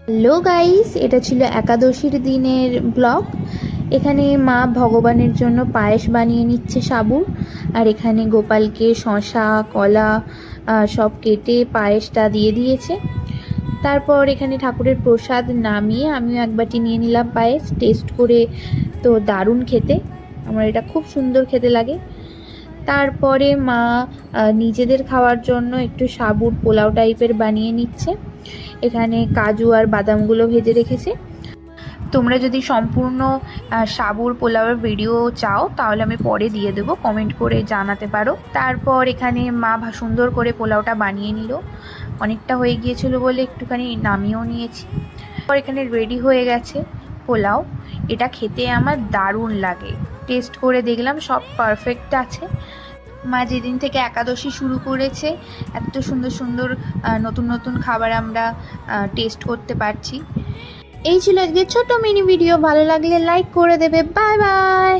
Hello guys, এটা ছিল একাদশীর দিনের ব্লগ। এখানে মা ভগবানের জন্য পায়েস বানিয়ে নিচ্ছে সাবুর। আর এখানে গোপালকে শসা কলা সব কেটে পায়েসটা দিয়ে দিয়েছে। তারপর এখানে ঠাকুরের প্রসাদ নামিয়ে আমিও এক বাটি নিয়ে নিলাম পায়েস। টেস্ট করে তো দারুণ খেতে, আমার এটা খুব সুন্দর খেতে লাগে। তারপরে মা নিজেদের খাওয়ার জন্য একটু সাবুর পোলাও টাইপের বানিয়ে নিচ্ছে। এখানে কাজু আর বাদামগুলো ভেজে রেখেছে। তোমরা যদি সম্পূর্ণ সাবুর পোলাওয়ের ভিডিও চাও তাহলে আমি পরে দিয়ে দেবো, কমেন্ট করে জানাতে পারো। তারপর এখানে মা সুন্দর করে পোলাওটা বানিয়ে নিল। অনেকটা হয়ে গিয়েছিল বলে একটুখানি নামিয়েও নিয়েছি। তারপর এখানে রেডি হয়ে গেছে পোলাও। এটা খেতে আমার দারুণ লাগে। টেস্ট করে দেখলাম সব পারফেক্ট আছে। মা যেদিন থেকে একাদশী শুরু করেছে এত সুন্দর সুন্দর নতুন নতুন খাবার আমরা টেস্ট করতে পারছি। এই ছিল আজকে ছোট মিনি ভিডিও। ভালো লাগলে লাইক করে দেবে। Bye bye.